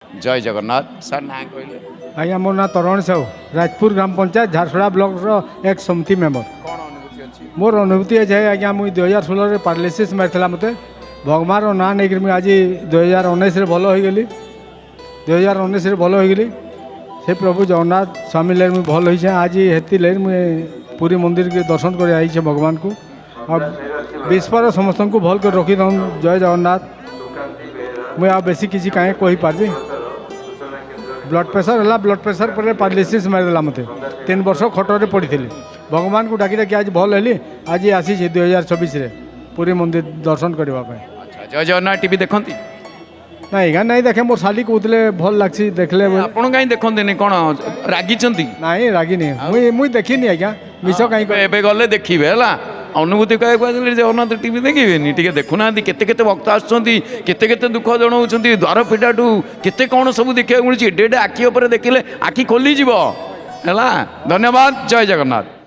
जय जगन्नाथ सर ना कहले आज्ञा मोर ना तरण साहू राजपुर ग्राम पंचायत झारसुड़ा ब्लॉक एक समिति मेम्बर। कौन अनुभूति अच्छी मोर अनुभूति है आज्ञा मुई 2016 पारालिसिस मारता मत भगवान ना नहीं मुझे आज 2019 भल हो गली 2019 भल हो गली से प्रभु जगन्नाथ स्वामी लगे मुझे भल हो आज हेती लगे मुझे पूरी मंदिर के दर्शन कर आई भगवान को और विश्वर समस्त को भल कर रखी दऊँ। जय जगन्नाथ। मुझे आ बेसी किसी कहीं कही पार्बी ब्लड प्रेसर है ब्लड प्रेसर पर पारालिसिस मारिदेला मत 3 वर्ष खटरे पड़ी भगवान को डाकी डाकी आज भल हेली आज आसी 2024 पूरी मंदिर दर्शन करने। अच्छा जय जगन्नाथ टीवी देखती नहीं गाँ नहीं देखे मोर शाली कहते भल लग्सी देखले आपण कहीं देखते कौन रागी नहीं रागी नहीं मुई देखनी आज्ञा मिस कहीं एबे गले देखिए है अनुभूति कह जगन्नाथ टीवी देखिए टी देखुना केते भक्त आते दुख जनाऊँ द्वार पिटाठू केते कौन सब देखा मिली एडे एडे आखि देखिले आखि खोलीज है। धन्यवाद। जय जगन्नाथ।